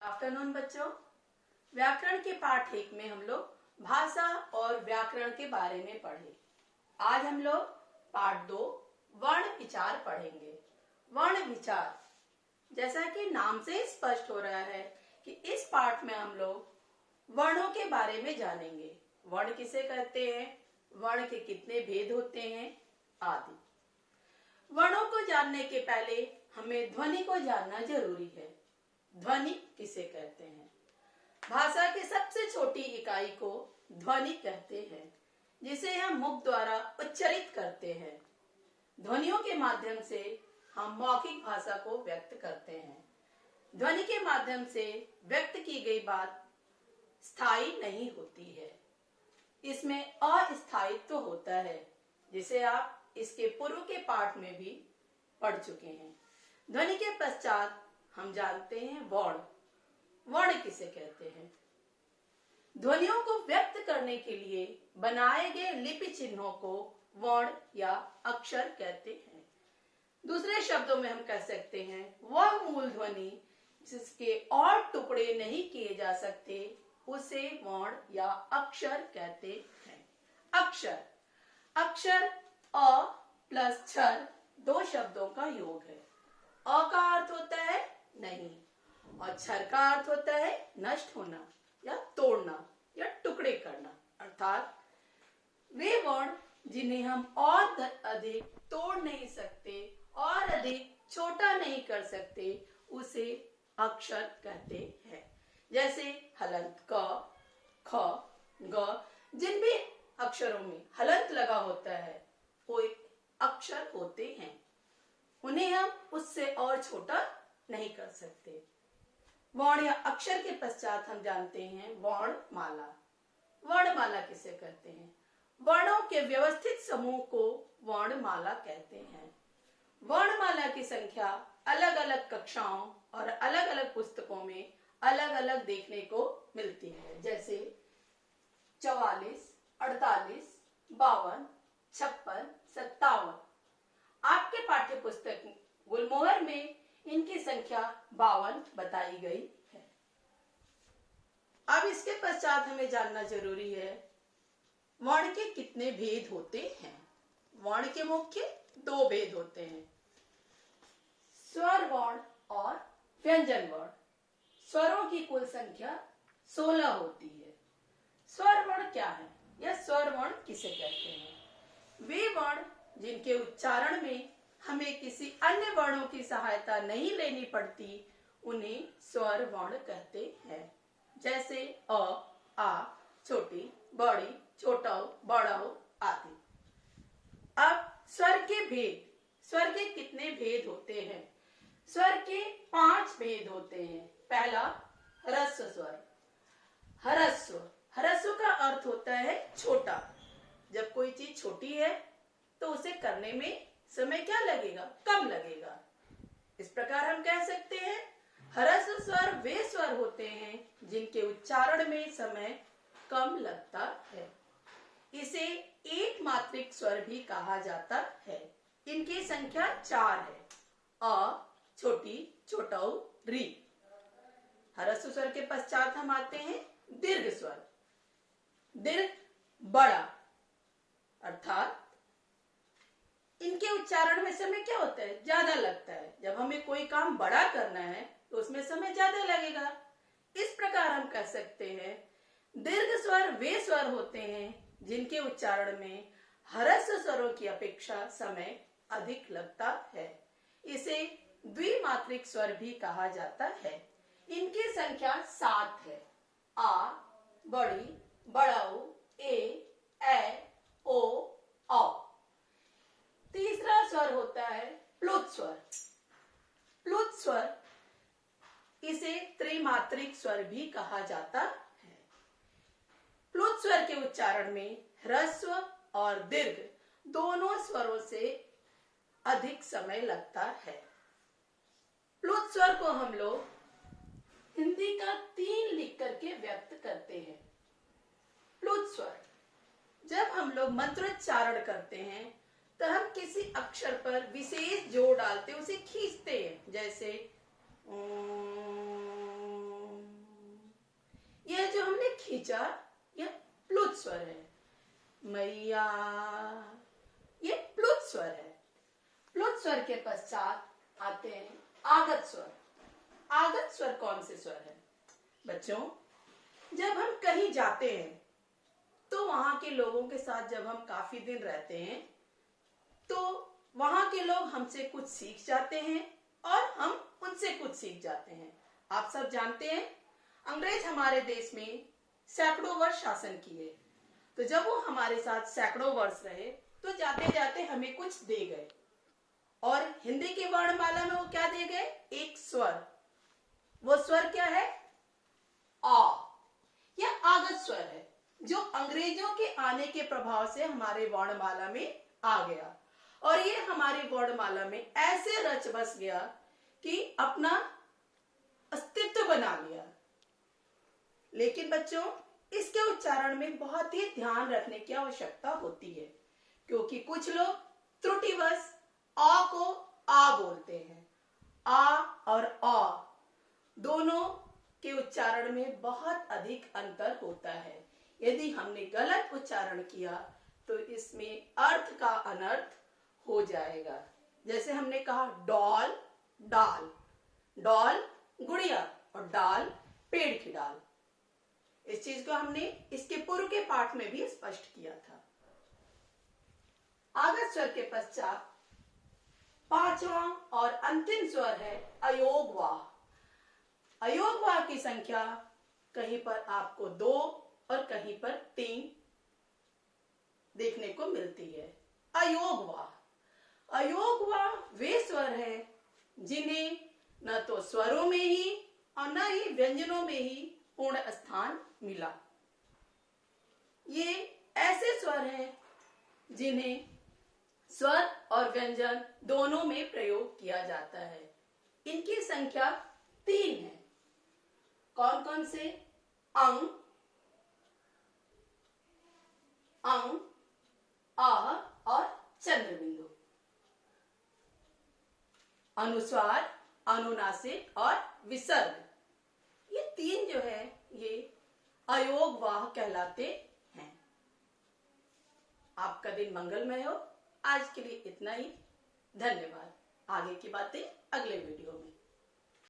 Afternoon बच्चों, व्याकरण के पाठ 1 में हम लोग भाषा और व्याकरण के बारे में पढ़े। आज हम लोग पाठ 2 वर्ण विचार पढ़ेंगे। वर्ण विचार, जैसा कि नाम से स्पष्ट हो रहा है कि इस पाठ में हम लोग वर्णों के बारे में जानेंगे। वर्ण किसे कहते हैं, वर्ण के कितने भेद होते हैं आदि। वर्णों को जानने के पहले हमें ध्वनि को जानना जरूरी है। ध्वनि किसे कहते हैं? भाषा की सबसे छोटी इकाई को ध्वनि कहते हैं, जिसे हम मुख द्वारा उच्चारित करते हैं। ध्वनियों के माध्यम से हम मौखिक भाषा को व्यक्त करते हैं। ध्वनि के माध्यम से व्यक्त की गई बात स्थायी नहीं होती है, इसमें अस्थायित्व होता है, जिसे आप इसके पूर्व के पाठ में भी पढ़ चुके हैं। ध्वनि के पश्चात हम जानते हैं वर्ण। वर्ण किसे कहते हैं? ध्वनियों को व्यक्त करने के लिए बनाए गए लिपि चिन्हों को वर्ण या अक्षर कहते हैं। दूसरे शब्दों में हम कह सकते हैं वह मूल ध्वनि जिसके और टुकड़े नहीं किए जा सकते, उसे वर्ण या अक्षर कहते हैं। अक्षर, अक्षर अ प्लस क्षर दो शब्दों का योग है। अ का अर्थ होता है नहीं और क्षर का अर्थ होता है नष्ट होना या तोड़ना या टुकड़े करना, अर्थात वे वर्ण जिन्हें हम और अधिक तोड़ नहीं सकते और अधिक छोटा नहीं कर सकते, उसे अक्षर कहते हैं। जैसे हलंत क, ख, ग, जिन भी अक्षरों में हलंत लगा होता है वो अक्षर होते हैं, उन्हें हम उससे और छोटा नहीं कर सकते। वर्ण या अक्षर के पश्चात हम जानते हैं वर्णमाला। वर्णमाला किसे कहते हैं? वर्णों के व्यवस्थित समूह को वर्णमाला कहते हैं। वर्णमाला की संख्या अलग अलग कक्षाओं और अलग अलग पुस्तकों में अलग अलग देखने को मिलती है, जैसे 44, 48, 52, 56, 57। आपके पाठ्य पुस्तक गुलमोहर में इनकी संख्या 52 बताई गई है। अब इसके पश्चात हमें जानना जरूरी है वर्ण के कितने भेद होते हैं। वर्ण के मुख्य 2 भेद होते हैं, स्वर वर्ण और व्यंजन वर्ण। स्वरों की कुल संख्या 16 होती है। स्वर वर्ण क्या है या स्वर वर्ण किसे कहते हैं? वे वर्ण जिनके उच्चारण में हमें किसी अन्य वर्णों की सहायता नहीं लेनी पड़ती, उन्हें स्वर वर्ण कहते हैं। जैसे अ, आ, छोटी, बड़ी, छोटा, बड़ा आदि। अब स्वर के भेद, स्वर के कितने भेद होते हैं? स्वर के 5 भेद होते हैं। पहला ह्रस्व स्वर। ह्रस्व, ह्रस्व का अर्थ होता है छोटा। जब कोई चीज छोटी है तो उसे करने में समय क्या लगेगा? कम लगेगा। इस प्रकार हम कह सकते हैं ह्रस्व स्वर वे स्वर होते हैं जिनके उच्चारण में समय कम लगता है। इसे एक मात्रिक स्वर भी कहा जाता है। इनकी संख्या 4 है, अ, छोटी, छोटा, री। ह्रस्व स्वर के पश्चात हम आते हैं दीर्घ स्वर। दीर्घ बड़ा, अर्थात इनके उच्चारण में समय क्या होता है? ज्यादा लगता है। जब हमें कोई काम बड़ा करना है तो उसमें समय ज्यादा लगेगा। इस प्रकार हम कह सकते हैं दीर्घ स्वर वे स्वर होते हैं जिनके उच्चारण में ह्रस्व स्वरों की अपेक्षा समय अधिक लगता है। इसे द्विमात्रिक स्वर भी कहा जाता है। इनकी संख्या 7 है, आ, बड़ी, बड़ाऊ, ए, ओ, औ। तीसरा स्वर होता है प्लुत स्वर। प्लुत स्वर, इसे त्रिमात्रिक स्वर भी कहा जाता है। प्लुत स्वर के उच्चारण में ह्रस्व और दीर्घ दोनों स्वरों से अधिक समय लगता है। प्लुत स्वर को हम लोग हिंदी का 3 लिख करके व्यक्त करते हैं। प्लुत स्वर, जब हम लोग मंत्रोच्चारण करते हैं तो हम किसी अक्षर पर विशेष जोर डालते, उसे खींचते हैं। जैसे खींचा, यह प्लुत स्वर है। मैया, ये प्लुत स्वर है। प्लुत स्वर के पश्चात आते हैं आगत स्वर। आगत स्वर कौन से स्वर है? बच्चों, जब हम कहीं जाते हैं तो वहां के लोगों के साथ जब हम काफी दिन रहते हैं तो वहां के लोग हमसे कुछ सीख जाते हैं और हम उनसे कुछ सीख जाते हैं। आप सब जानते हैं, अंग्रेज हमारे देश में सैकड़ों वर्ष शासन किए, तो जब वो हमारे साथ सैकड़ों वर्ष रहे तो जाते जाते हमें कुछ दे गए। और हिंदी की वर्णमाला में वो क्या दे गए? एक स्वर। वो स्वर क्या है? आ। यह आगत स्वर है जो अंग्रेजों के आने के प्रभाव से हमारे वर्णमाला में आ गया, और ये हमारी वर्णमाला में ऐसे रच बस गया कि अपना अस्तित्व बना लिया। लेकिन बच्चों, इसके उच्चारण में बहुत ही ध्यान रखने की आवश्यकता होती है, क्योंकि कुछ लोग त्रुटिवश आ को आ बोलते हैं। आ और आ दोनों के उच्चारण में बहुत अधिक अंतर होता है। यदि हमने गलत उच्चारण किया तो इसमें अर्थ का अनर्थ हो जाएगा। जैसे हमने कहा डॉल, डाल। डॉल गुड़िया और डाल पेड़ की डाल। इस चीज को हमने इसके पूर्व के पाठ में भी स्पष्ट किया था। आगत स्वर के पश्चात पांचवा और अंतिम स्वर है अयोगवाह। अयोगवाह की संख्या कहीं पर आपको 2 और कहीं पर 3 देखने को मिलती है। अयोगवाह। अयोगवाह वे स्वर है जिन्हें न तो स्वरों में ही और न ही व्यंजनों में ही पूर्ण स्थान मिला। ये ऐसे स्वर हैं जिन्हें स्वर और व्यंजन दोनों में प्रयोग किया जाता है। इनकी संख्या 3 है। कौन कौन से? अंग, अंग, आह और चंद्रबिंदु। अनुस्वार, अनुनासिक और विसर्ग। ये 3 जो है ये अयोगवाह कहलाते हैं। आपका दिन मंगलमय हो। आज के लिए इतना ही। धन्यवाद। आगे की बातें अगले वीडियो में।